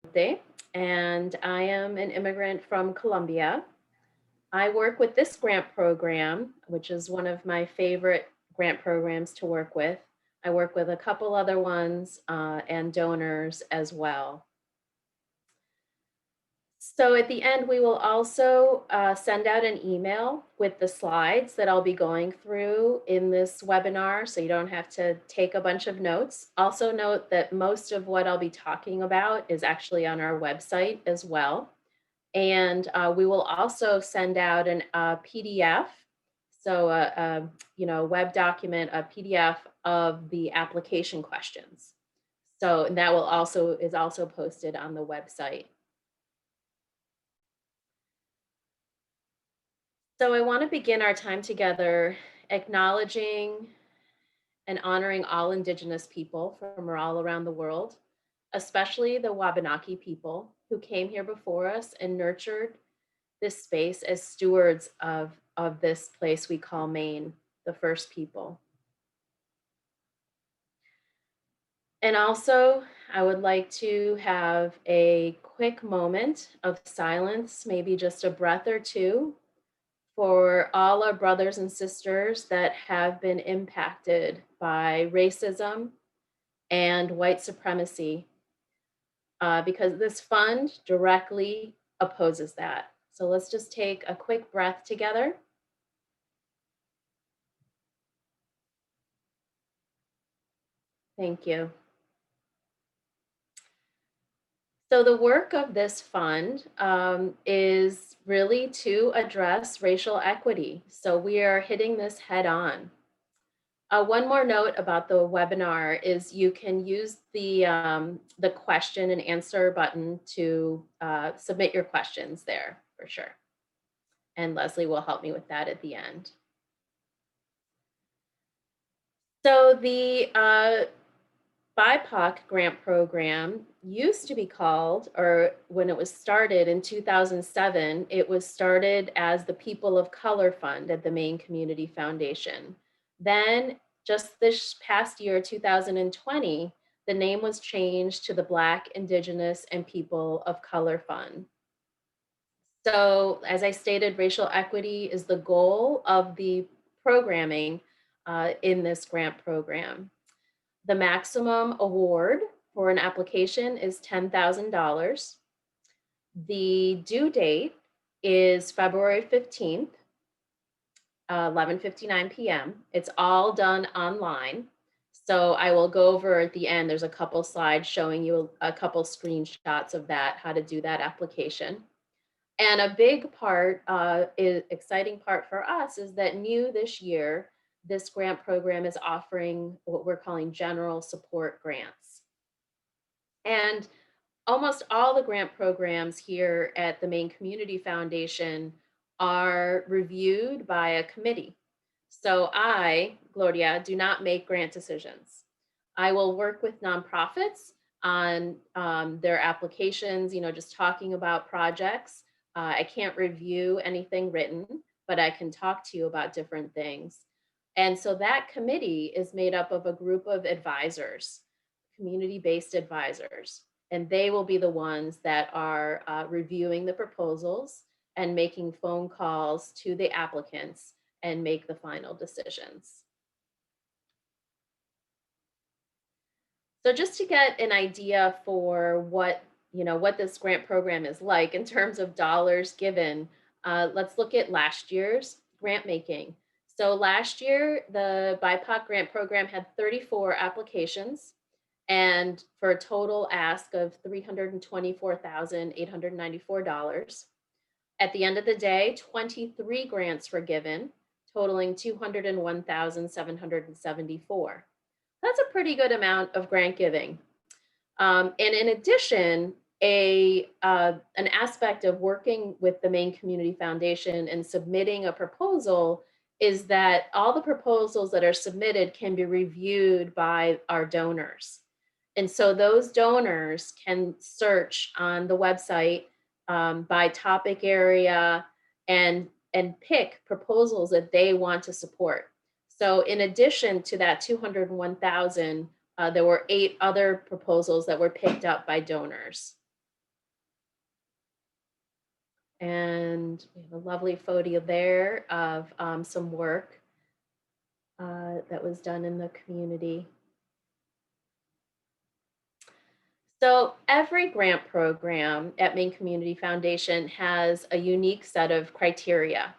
Aponte, and I am an immigrant from Colombia. I work with this grant program, which is one of my favorite grant programs to work with. I work with a couple other ones and donors as well. So at the end, we will also send out an email with the slides that I'll be going through in this webinar, so you don't have to take a bunch of notes. Also note that most of what I'll be talking about is actually on our website as well. And we will also send out an PDF, so a web document, a PDF of the application questions. So that is also posted on the website. So I want to begin our time together acknowledging and honoring all Indigenous people from all around the world, especially the Wabanaki people who came here before us and nurtured this space as stewards of this place we call Maine, the first people. And also, I would like to have a quick moment of silence, maybe just a breath or two, for all our brothers and sisters that have been impacted by racism and white supremacy, because this fund directly opposes that. So let's just take a quick breath together. Thank you. So the work of this fund is really to address racial equity. So we are hitting this head on. One more note about the webinar is you can use the question and answer button to submit your questions there for sure. And Leslie will help me with that at the end. So the BIPOC grant program used to be called, or when it was started in 2007, it was started as the People of Color Fund at the Maine Community Foundation. Then just this past year, 2020, the name was changed to the Black, Indigenous, and People of Color Fund. So as I stated, racial equity is the goal of the programming in this grant program. The maximum award for an application is $10,000. The due date is February 15th, 11:59 p.m. It's all done online. So I will go over at the end, there's a couple slides showing you a couple screenshots of that, how to do that application. And a big part, exciting part for us is that new this year, this grant program is offering what we're calling general support grants. And almost all the grant programs here at the Maine Community Foundation are reviewed by a committee. So I, Gloria, do not make grant decisions. I will work with nonprofits on their applications, just talking about projects. I can't review anything written, but I can talk to you about different things. And so that committee is made up of a group of advisors, community-based advisors, and they will be the ones that are reviewing the proposals and making phone calls to the applicants and make the final decisions. So just to get an idea for what this grant program is like in terms of dollars given, let's look at last year's grant making. So last year, the BIPOC grant program had 34 applications and for a total ask of $324,894. At the end of the day, 23 grants were given, totaling $201,774. That's a pretty good amount of grant giving. And in addition, an aspect of working with the Maine Community Foundation and submitting a proposal is that all the proposals that are submitted can be reviewed by our donors. And so those donors can search on the website by topic area and pick proposals that they want to support. So in addition to that 201,000, there were 8 other proposals that were picked up by donors. And we have a lovely photo there of some work that was done in the community. So every grant program at Maine Community Foundation has a unique set of criteria.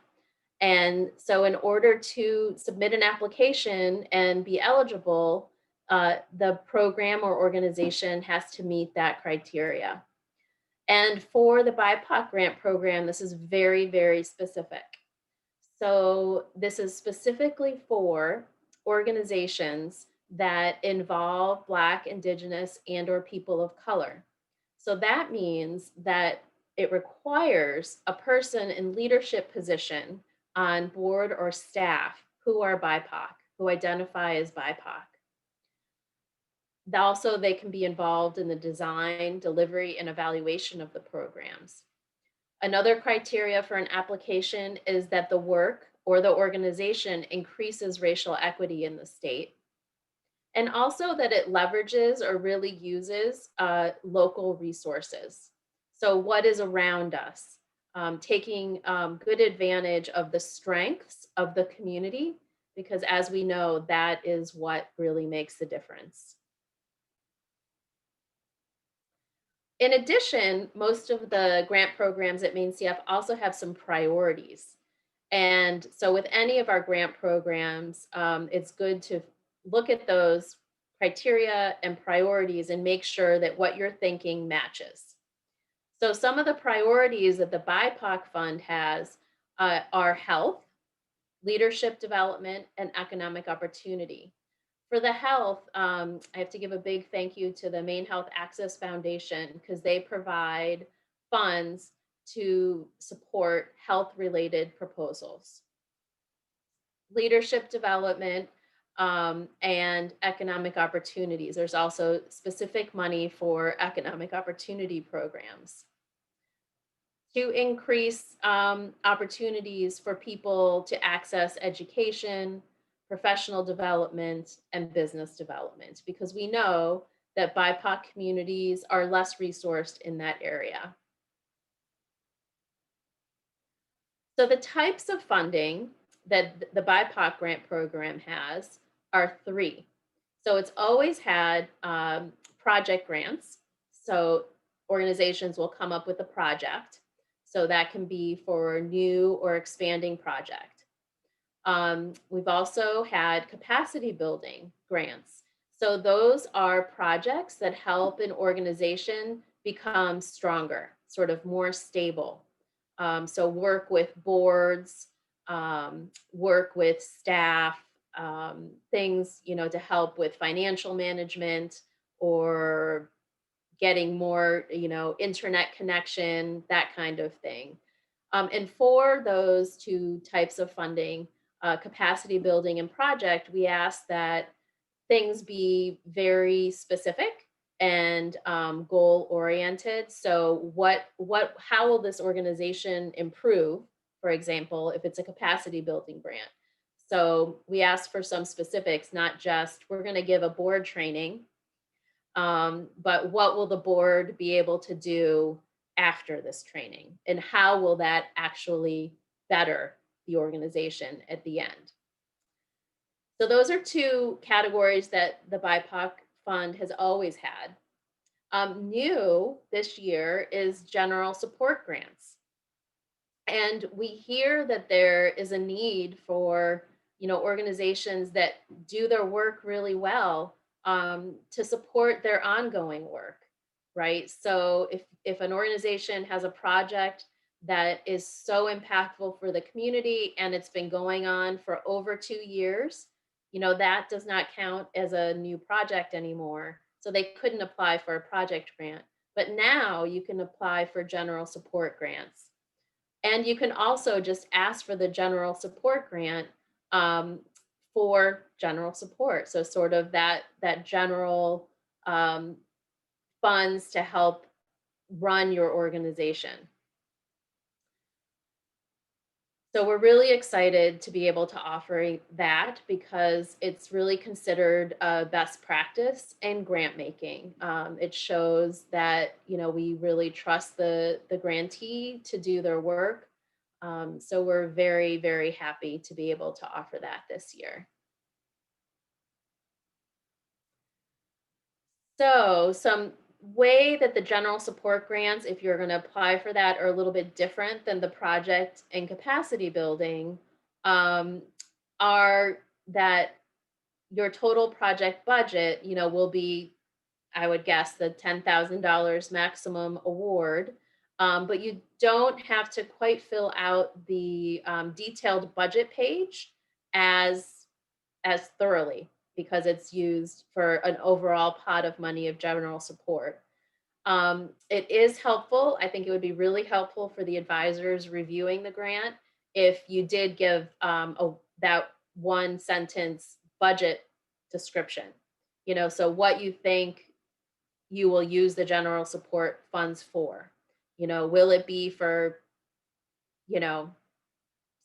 And so in order to submit an application and be eligible, the program or organization has to meet that criteria. And for the BIPOC grant program, this is very, very specific. So this is specifically for organizations that involve Black, Indigenous, and or people of color. So that means that it requires a person in leadership position on board or staff who are BIPOC, who identify as BIPOC. Also, they can be involved in the design, delivery, and evaluation of the programs. Another criteria for an application is that the work or the organization increases racial equity in the state. And also that it leverages or really uses local resources. So, what is around us? Taking good advantage of the strengths of the community, because as we know, that is what really makes the difference. In addition, most of the grant programs at MaineCF also have some priorities. And so, with any of our grant programs, it's good to look at those criteria and priorities and make sure that what you're thinking matches. So, some of the priorities that the BIPOC Fund has are health, leadership development, and economic opportunity. For the health, I have to give a big thank you to the Maine Health Access Foundation because they provide funds to support health related proposals. Leadership development and economic opportunities. There's also specific money for economic opportunity programs to increase opportunities for people to access education, professional development, and business development, because we know that BIPOC communities are less resourced in that area. So the types of funding that the BIPOC grant program has are three. So it's always had project grants. So organizations will come up with a project. So that can be for a new or expanding project. We've also had capacity building grants. So those are projects that help an organization become stronger, sort of more stable. So work with boards, work with staff, things, to help with financial management or getting more, internet connection, that kind of thing. And for those two types of funding, capacity building and project, we ask that things be very specific and goal oriented. So how will this organization improve, for example, if it's a capacity building grant? So we ask for some specifics, not just we're going to give a board training, but what will the board be able to do after this training? And how will that actually better the organization at the end? So those are two categories that the BIPOC Fund has always had. New this year is general support grants. And we hear that there is a need for, organizations that do their work really well to support their ongoing work, right? So if an organization has a project that is so impactful for the community and it's been going on for over 2 years, that does not count as a new project anymore. So they couldn't apply for a project grant. But now you can apply for general support grants. And you can also just ask for the general support grant for general support. So sort of that general funds to help run your organization. So we're really excited to be able to offer that because it's really considered a best practice in grant making. It shows that we really trust the grantee to do their work. So we're very, very happy to be able to offer that this year. So, some way that the general support grants, if you're going to apply for that, are a little bit different than the project and capacity building, um, are that your total project budget, will be, I would guess, the $10,000 maximum award. But you don't have to quite fill out the detailed budget page as thoroughly because it's used for an overall pot of money of general support. It is helpful. I think it would be really helpful for the advisors reviewing the grant if you did give that one sentence budget description. So what you think you will use the general support funds for. Will it be for you know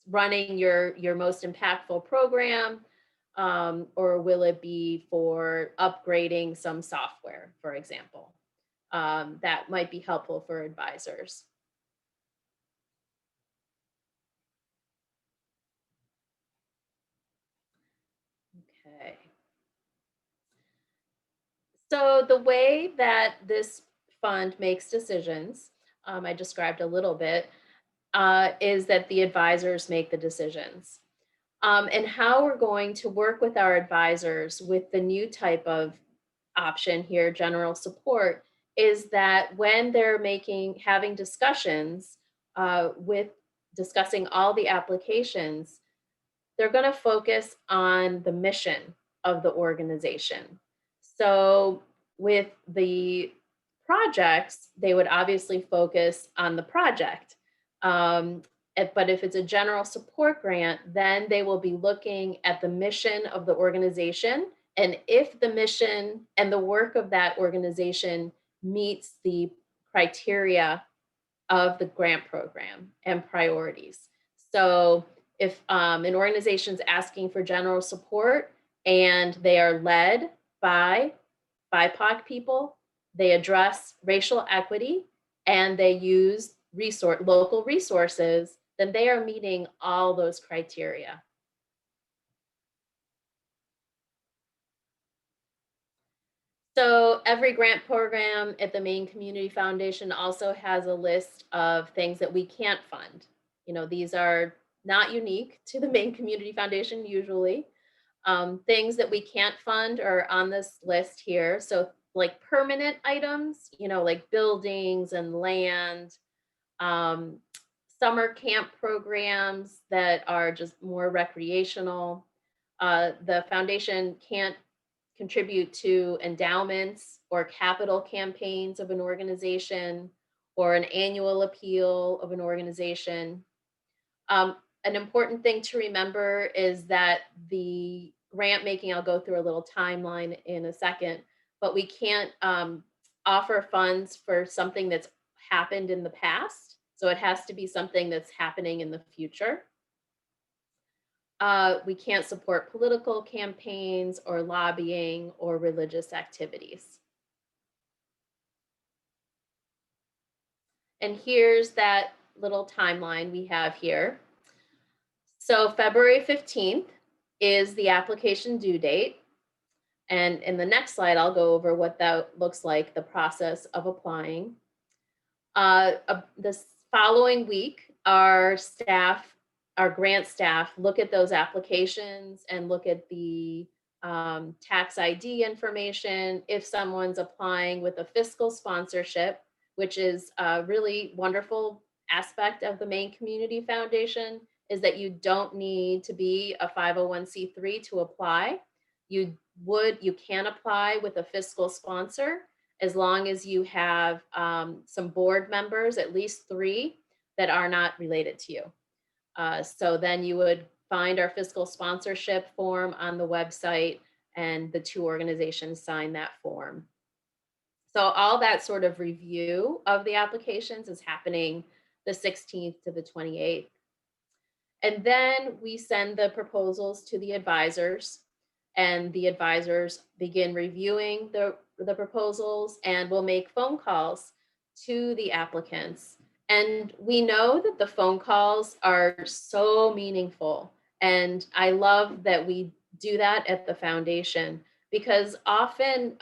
running your most impactful program, or will it be for upgrading some software, for example? That might be helpful for advisors. Okay. So the way that this fund makes decisions, I described a little bit, is that the advisors make the decisions. And how we're going to work with our advisors with the new type of option here, general support, is that when they're having discussions with discussing all the applications, they're going to focus on the mission of the organization. So with the projects, they would obviously focus on the project. But if it's a general support grant, then they will be looking at the mission of the organization. And if the mission and the work of that organization meets the criteria of the grant program and priorities. So if an organization is asking for general support and they are led by BIPOC people, they address racial equity, and they use local resources, then they are meeting all those criteria. So every grant program at the Maine Community Foundation also has a list of things that we can't fund. These are not unique to the Maine Community Foundation usually. Things that we can't fund are on this list here. So like permanent items, like buildings and land, um, summer camp programs that are just more recreational. The foundation can't contribute to endowments or capital campaigns of an organization or an annual appeal of an organization. An important thing to remember is that the grant making, I'll go through a little timeline in a second, but we can't offer funds for something that's happened in the past. So it has to be something that's happening in the future. We can't support political campaigns or lobbying or religious activities. And here's that little timeline we have here. So February 15th is the application due date. And in the next slide, I'll go over what that looks like, the process of applying. This following week, our grant staff look at those applications and look at the tax ID information. If someone's applying with a fiscal sponsorship, which is a really wonderful aspect of the Maine Community Foundation, is that you don't need to be a 501c3 to apply. You can apply with a fiscal sponsor as long as you have some board members, at least 3, that are not related to you. So then you would find our fiscal sponsorship form on the website, and the 2 organizations sign that form. So all that sort of review of the applications is happening the 16th to the 28th. And then we send the proposals to the advisors, and the advisors begin reviewing the proposals, and will make phone calls to the applicants. And we know that the phone calls are so meaningful. And I love that we do that at the foundation, because often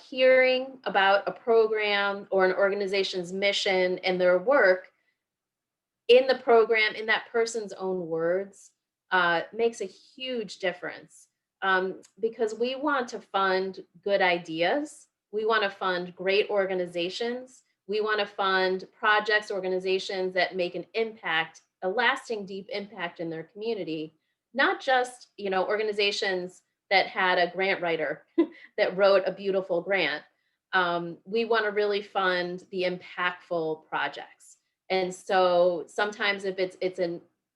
hearing about a program or an organization's mission and their work in the program, in that person's own words, makes a huge difference. Because we want to fund good ideas. We want to fund great organizations. We want to fund projects, organizations that make an impact, a lasting, deep impact in their community, not just, organizations that had a grant writer that wrote a beautiful grant. We want to really fund the impactful projects. And so sometimes if it's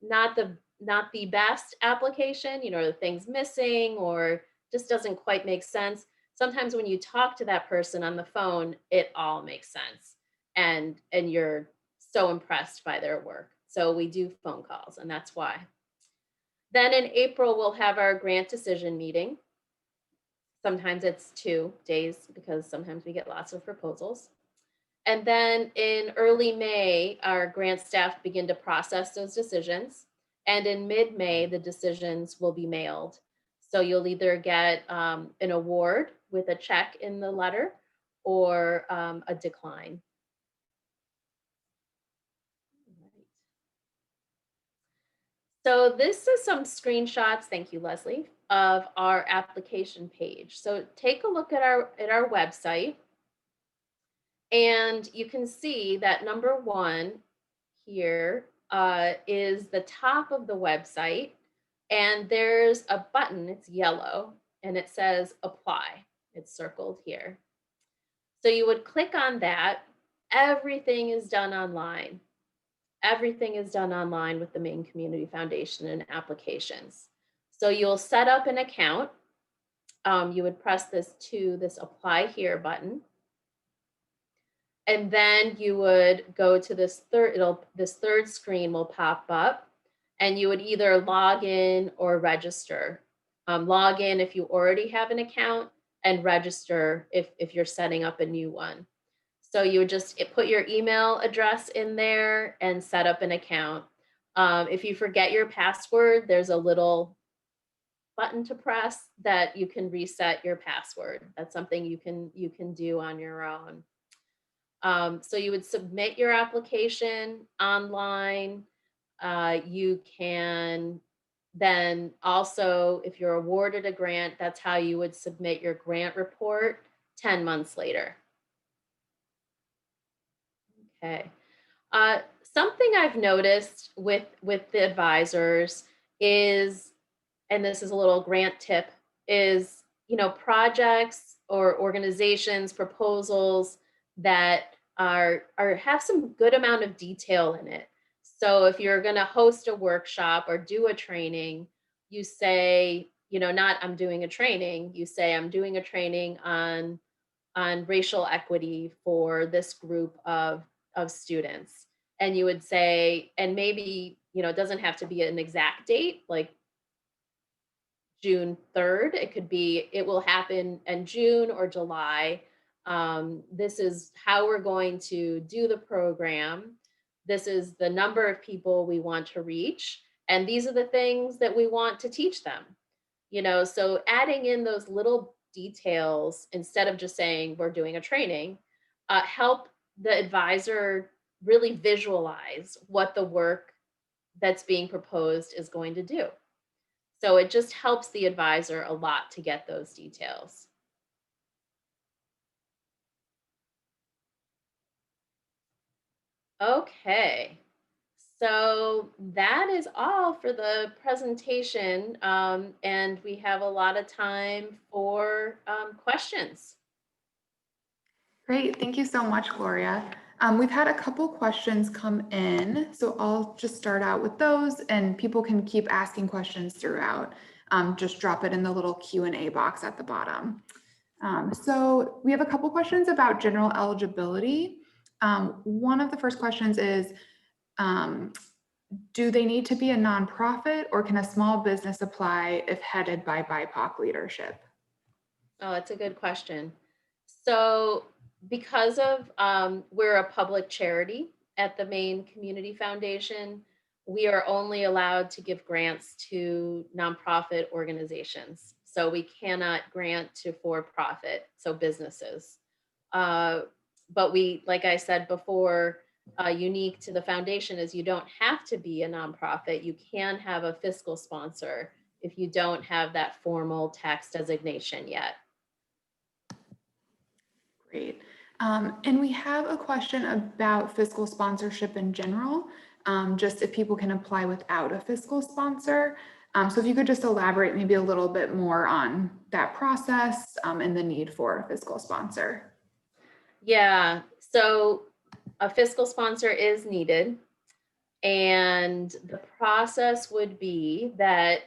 not the best application, the thing's missing or just doesn't quite make sense. Sometimes when you talk to that person on the phone, it all makes sense. And you're so impressed by their work. So we do phone calls, and that's why. Then in April, we'll have our grant decision meeting. Sometimes it's 2 days because sometimes we get lots of proposals. And then in early May, our grant staff begin to process those decisions. And in mid-May, the decisions will be mailed. So you'll either get an award with a check in the letter or a decline. So this is some screenshots, thank you, Leslie, of our application page. So take a look at our website. And you can see that number 1 here is the top of the website. And there's a button, it's yellow, and it says apply. It's circled here. So you would click on that. Everything is done online. Everything is done online with the Maine Community Foundation and applications. So you'll set up an account. You would press this apply here button. And then you would go to this third screen will pop up, and you would either log in or register. Log in if you already have an account, and register if you're setting up a new one. So you would just put your email address in there and set up an account. If you forget your password, there's a little button to press that you can reset your password. That's something you can do on your own. So you would submit your application online. You can then also, if you're awarded a grant, that's how you would submit your grant report 10 months later. Okay. Something I've noticed with the advisors is, and this is a little grant tip, is, projects or organizations, proposals that have some good amount of detail in it. So if you're going to host a workshop or do a training, you say, not I'm doing a training, you say I'm doing a training on racial equity for this group of students. And you would say, and maybe, it doesn't have to be an exact date, like June 3rd. It will happen in June or July. This is how we're going to do the program. This is the number of people we want to reach. And these are the things that we want to teach them. So adding in those little details instead of just saying we're doing a training, help the advisor really visualize what the work that's being proposed is going to do. So it just helps the advisor a lot to get those details. Okay, so that is all for the presentation, and we have a lot of time for questions. Great, thank you so much, Gloria. We've had a couple questions come in, so I'll just start out with those, and people can keep asking questions throughout. Just drop it in the little Q&A box at the bottom. So we have a couple questions about general eligibility. One of the first questions is, do they need to be a nonprofit, or can a small business apply if headed by BIPOC leadership? Oh, that's a good question. So, because of we're a public charity at the Maine Community Foundation, we are only allowed to give grants to nonprofit organizations. So we cannot grant to for-profit, so businesses. Uh, but we, like I said before, unique to the foundation is you don't have to be a nonprofit. You can have a fiscal sponsor if you don't have that formal tax designation yet. Great. And we have a question about fiscal sponsorship in general, just if people can apply without a fiscal sponsor. So if you could just elaborate maybe a little bit more on that process and the need for a fiscal sponsor. Yeah, so a fiscal sponsor is needed. And the process would be that,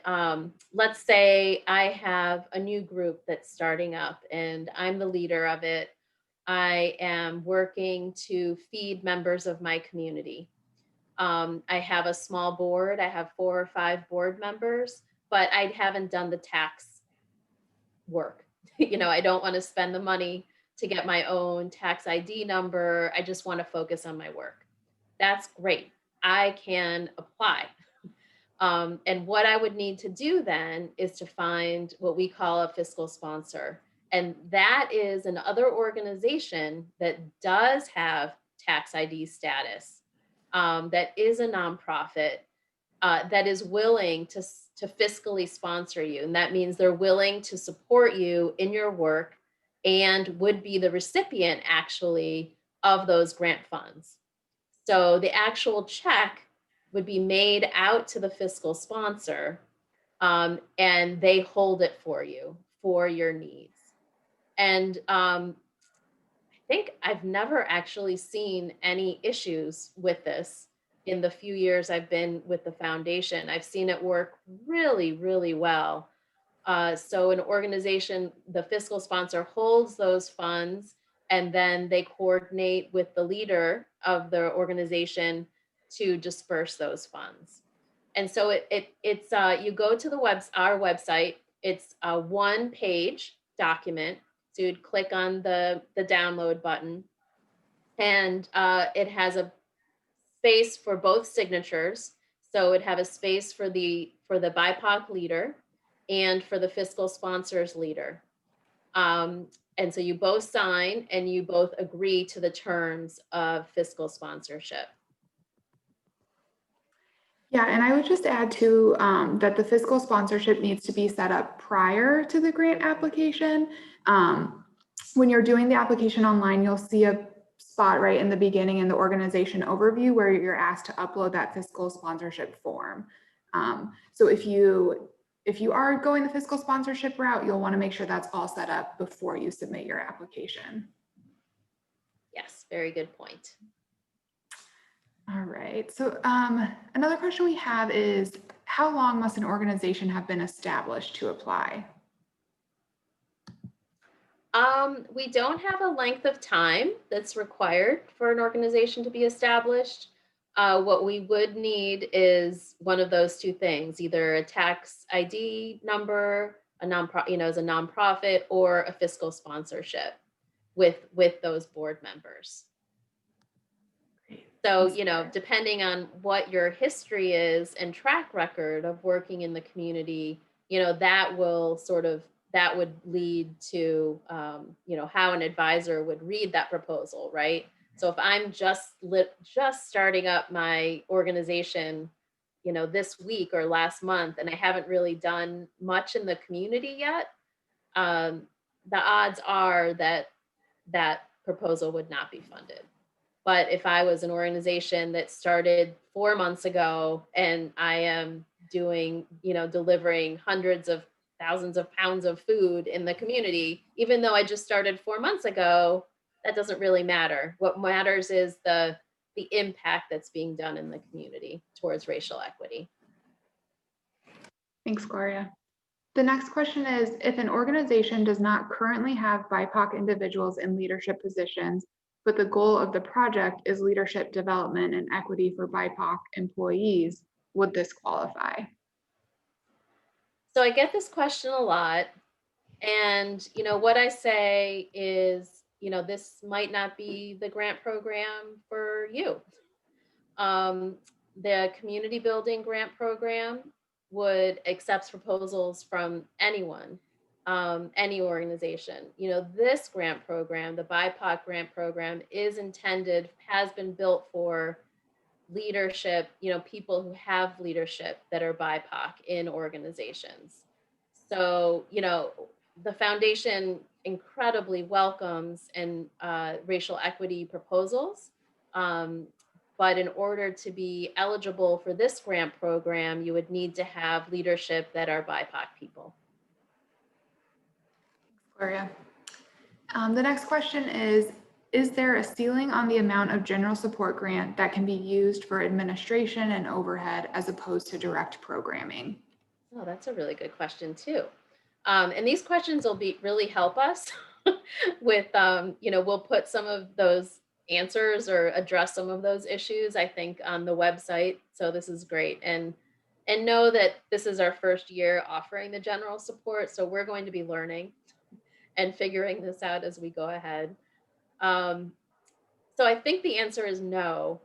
let's say I have a new group that's starting up and I'm the leader of it. I am working to feed members of my community. I have a small board, I have 4 or 5 board members, but I haven't done the tax work. I don't want to spend the money to get my own tax ID number. I just want to focus on my work. That's great. I can apply. And what I would need to do then is to find what we call a fiscal sponsor. And that is another organization that does have tax ID status, that is a nonprofit, that is willing to fiscally sponsor you. And that means they're willing to support you in your work and would be the recipient actually of those grant funds. So the actual check would be made out to the fiscal sponsor, and they hold it for you for your needs. And I think I've never actually seen any issues with this in the few years I've been with the foundation. I've seen it work really, really well. So an organization, the fiscal sponsor holds those funds, and then they coordinate with the leader of the organization to disperse those funds. And so it's you go to our website. It's a 1-page document. So you'd click on the download button, and it has a space for both signatures. So it'd have a space for the BIPOC leader and for the fiscal sponsors leader. And so you both sign and you both agree to the terms of fiscal sponsorship. Yeah, and I would just add too that the fiscal sponsorship needs to be set up prior to the grant application. When you're doing the application online, you'll see a spot right in the beginning in the organization overview where you're asked to upload that fiscal sponsorship form. So if you are going the fiscal sponsorship route, you'll want to make sure that's all set up before you submit your application. Yes, very good point. All right, so another question we have is, how long must an organization have been established to apply? We don't have a length of time that's required for an organization to be established. What we would need is one of those two things, either a tax ID number, as a nonprofit, or a fiscal sponsorship with those board members. So, depending on what your history is and track record of working in the community, that would lead to, how an advisor would read that proposal, right? So if I'm just starting up my organization, this week or last month, and I haven't really done much in the community yet, the odds are that that proposal would not be funded. But if I was an organization that started 4 months ago and I am doing, delivering hundreds of thousands of pounds of food in the community, even though I just started 4 months ago, that doesn't really matter. What matters is the impact that's being done in the community towards racial equity. Thanks, Gloria. The next question is, if an organization does not currently have BIPOC individuals in leadership positions, but the goal of the project is leadership development and equity for BIPOC employees, would this qualify? So I get this question a lot. And, what I say is, this might not be the grant program for you. The community building grant program would accept proposals from anyone, any organization. This grant program, the BIPOC grant program, has been built for leadership, people who have leadership that are BIPOC in organizations. So, the foundation incredibly welcomes and racial equity proposals. But in order to be eligible for this grant program, you would need to have leadership that are BIPOC people. Gloria. The next question is there a ceiling on the amount of general support grant that can be used for administration and overhead as opposed to direct programming? Oh, that's a really good question too. And these questions will really help us with, we'll put some of those answers or address some of those issues, I think, on the website. So this is great. And know that this is our first year offering the general support. So we're going to be learning and figuring this out as we go ahead. So I think the answer is no.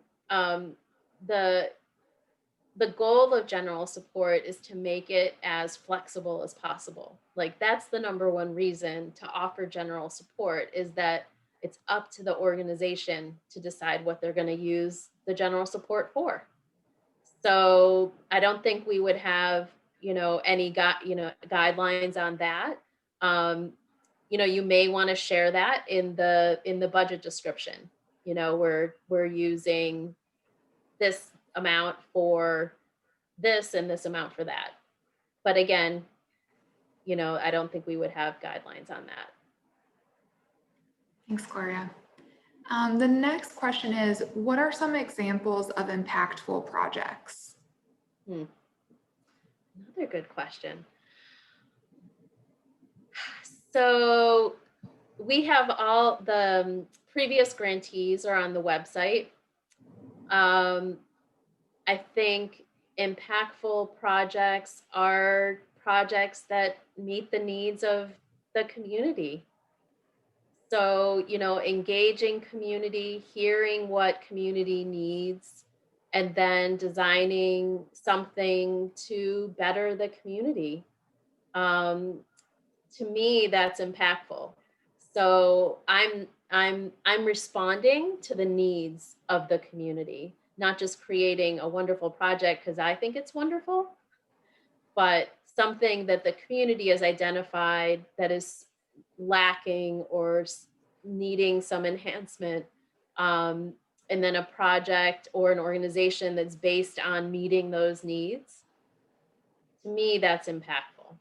The goal of general support is to make it as flexible as possible. Like, that's the number one reason to offer general support, is that it's up to the organization to decide what they're going to use the general support for. So I don't think we would have, any guidelines on that. You may want to share that in the budget description. We're using this amount for this and this amount for that. But again, I don't think we would have guidelines on that. Thanks, Gloria. The next question is, what are some examples of impactful projects? Another good question. So we have all the previous grantees are on the website. I think impactful projects are projects that meet the needs of the community. So, engaging community, hearing what community needs, and then designing something to better the community. To me, that's impactful. So I'm responding to the needs of the community, not just creating a wonderful project because I think it's wonderful, but something that the community has identified that is lacking or needing some enhancement. And then a project or an organization that's based on meeting those needs. To me, that's impactful.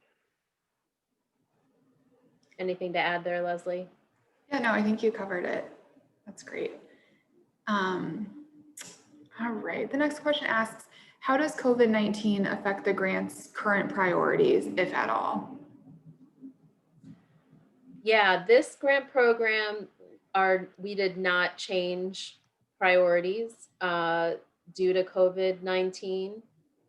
Anything to add there, Leslie? Yeah, no, I think you covered it. That's great. All right, the next question asks, how does COVID-19 affect the grant's current priorities, if at all? Yeah, this grant program, we did not change priorities due to COVID-19.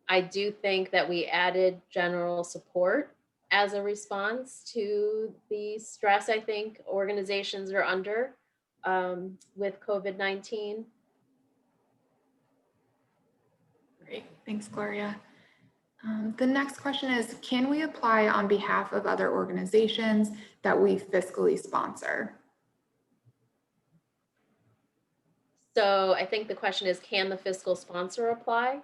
I do think that we added general support as a response to the stress I think organizations are under with COVID-19. Great, thanks, Gloria. The next question is, can we apply on behalf of other organizations that we fiscally sponsor? So I think the question is, can the fiscal sponsor apply?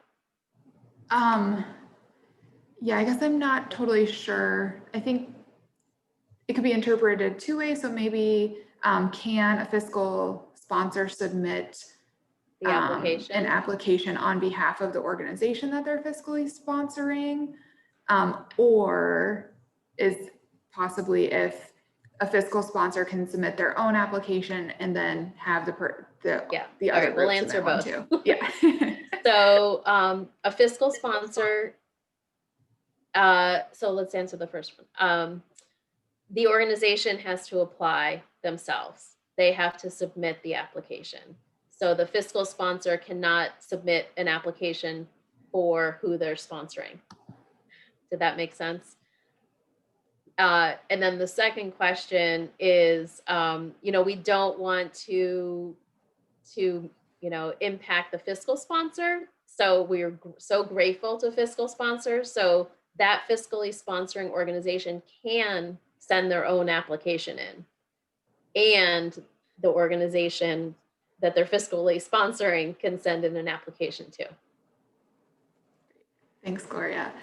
Yeah, I guess I'm not totally sure. I think it could be interpreted two ways. So maybe can a fiscal sponsor submit the application? An application on behalf of the organization that they're fiscally sponsoring? Or is possibly if a fiscal sponsor can submit their own application and then have the other right, we'll answer both. Too. Yeah. So a fiscal sponsor, so let's answer the first one. The organization has to apply themselves. they have to submit the application. So the fiscal sponsor cannot submit an application for who they're sponsoring. Did that make sense? And then the second question is, we don't want to impact the fiscal sponsor. So we're so grateful to fiscal sponsors. So that fiscally sponsoring organization can send their own application in. And the organization that they're fiscally sponsoring can send in an application to. Thanks, Gloria.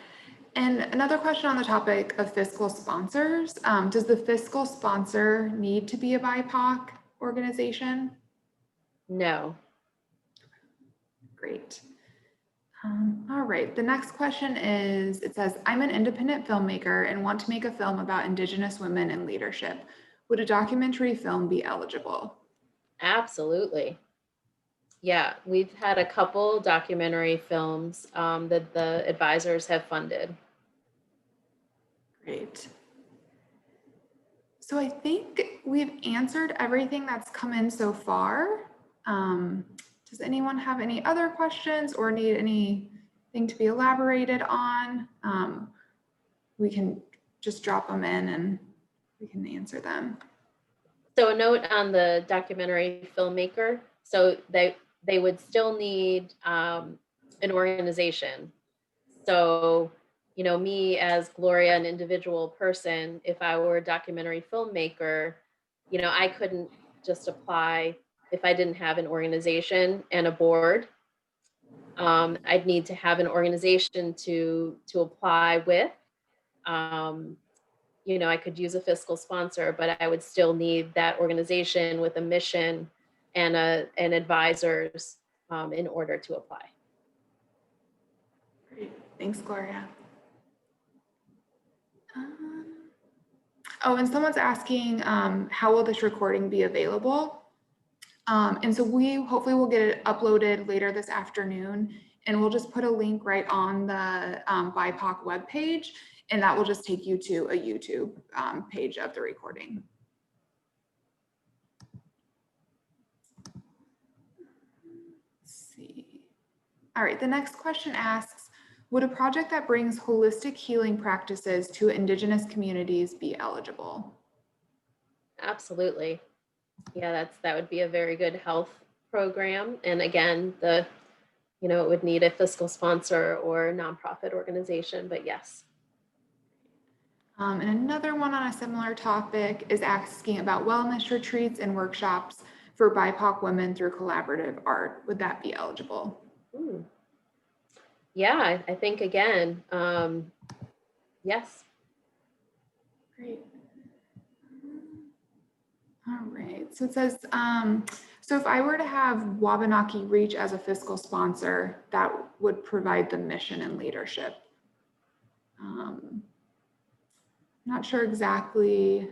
And another question on the topic of fiscal sponsors. Does the fiscal sponsor need to be a BIPOC organization? No. Great. All right, the next question is, it says, I'm an independent filmmaker and want to make a film about Indigenous women in leadership. Would a documentary film be eligible? Absolutely. Yeah, we've had a couple documentary films that the advisors have funded. Great. So I think we've answered everything that's come in so far. Does anyone have any other questions or need anything to be elaborated on? We can just drop them in and we can answer them. So a note on the documentary filmmaker. So they would still need an organization. So, me as Gloria, an individual person, if I were a documentary filmmaker, I couldn't just apply if I didn't have an organization and a board. I'd need to have an organization to apply with. I could use a fiscal sponsor, but I would still need that organization with a mission and advisors in order to apply. Great. Thanks, Gloria. And someone's asking, how will this recording be available? And so we hopefully will get it uploaded later this afternoon, and we'll just put a link right on the BIPOC webpage, and that will just take you to a YouTube page of the recording. Let's see. All right, the next question asks, would a project that brings holistic healing practices to Indigenous communities be eligible? Absolutely. Yeah, that would be a very good health program. And again, it would need a fiscal sponsor or nonprofit organization, but yes. And another one on a similar topic is asking about wellness retreats and workshops for BIPOC women through collaborative art. Would that be eligible? Yeah, I think again, yes. Great. All right, so it says, so if I were to have Wabanaki Reach as a fiscal sponsor, that would provide the mission and leadership. Not sure exactly.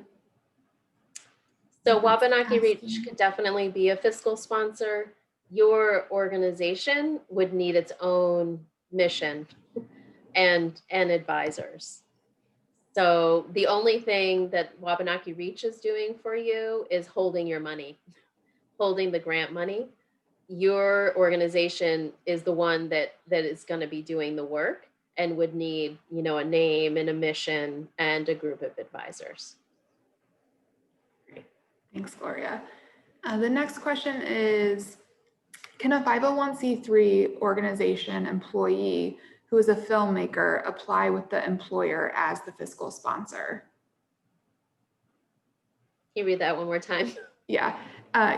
So Wabanaki Reach could definitely be a fiscal sponsor. Your organization would need its own mission and advisors. So the only thing that Wabanaki Reach is doing for you is holding your money, holding the grant money. Your organization is the one that is going to be doing the work and would need, a name and a mission and a group of advisors. Great. Thanks, Gloria. The next question is, can a 501c3 organization employee who is a filmmaker apply with the employer as the fiscal sponsor? Can you read that one more time? Yeah.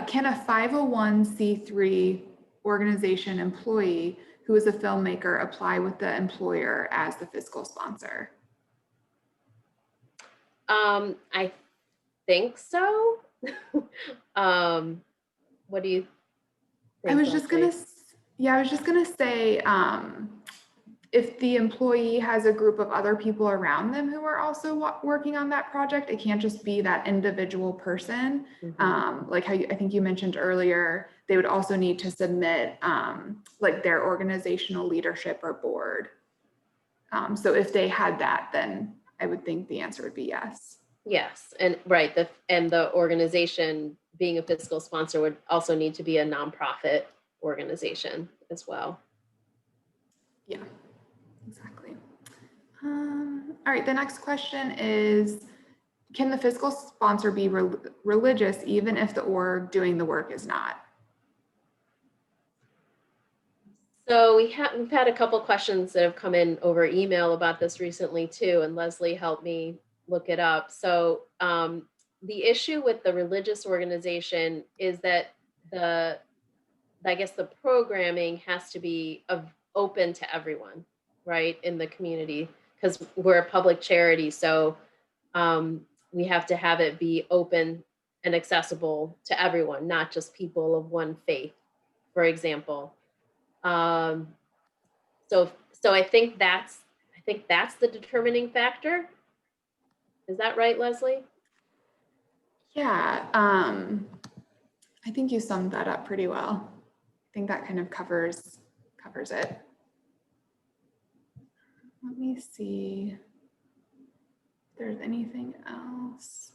Can a 501c3 organization employee who is a filmmaker apply with the employer as the fiscal sponsor? I think so. What do you think? I was just gonna say, if the employee has a group of other people around them who are also working on that project, it can't just be that individual person. Like how I think you mentioned earlier, they would also need to submit like their organizational leadership or board. So if they had that, then I would think the answer would be yes. Yes, and right, the organization being a fiscal sponsor would also need to be a nonprofit organization as well. Yeah, exactly. All right, the next question is, can the fiscal sponsor be religious even if the org doing the work is not? So we've had a couple questions that have come in over email about this recently too, and Leslie helped me look it up. So the issue with the religious organization is that I guess the programming has to be open to everyone, right, in the community, because we're a public charity. So we have to have it be open and accessible to everyone, not just people of one faith, for example. Um, so I think that's the determining factor. Is that right, Leslie? Yeah, I think you summed that up pretty well. I think that kind of covers it. Let me see if there's anything else.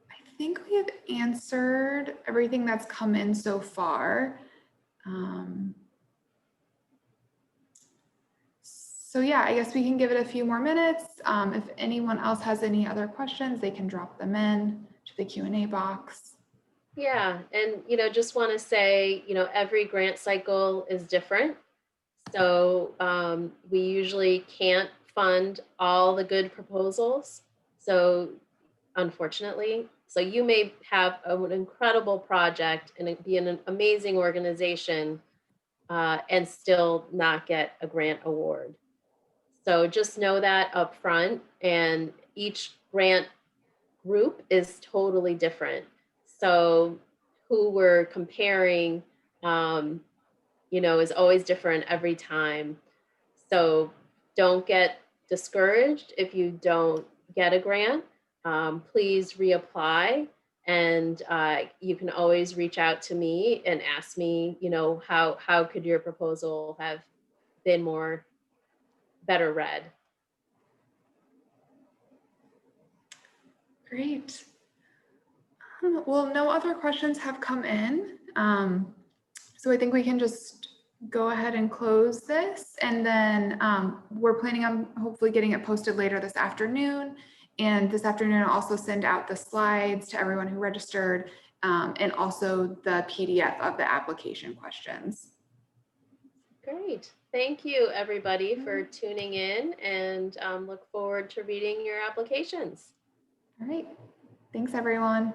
I think we have answered everything that's come in so far. So yeah, I guess we can give it a few more minutes. If anyone else has any other questions, they can drop them in to the Q&A box. Yeah, and just want to say, every grant cycle is different. So we usually can't fund all the good proposals. So unfortunately, so you may have an incredible project and be an amazing organization and still not get a grant award. So just know that up front, and each grant group is totally different. So who we're comparing, is always different every time. So don't get discouraged if you don't get a grant. Please reapply, and you can always reach out to me and ask me, how could your proposal have been better read? Great. Well, no other questions have come in. So I think we can just go ahead and close this. And then we're planning on hopefully getting it posted later this afternoon. And this afternoon, I'll also send out the slides to everyone who registered and also the PDF of the application questions. Great. Thank you, everybody, for tuning in, and look forward to reading your applications. All right. Thanks, everyone.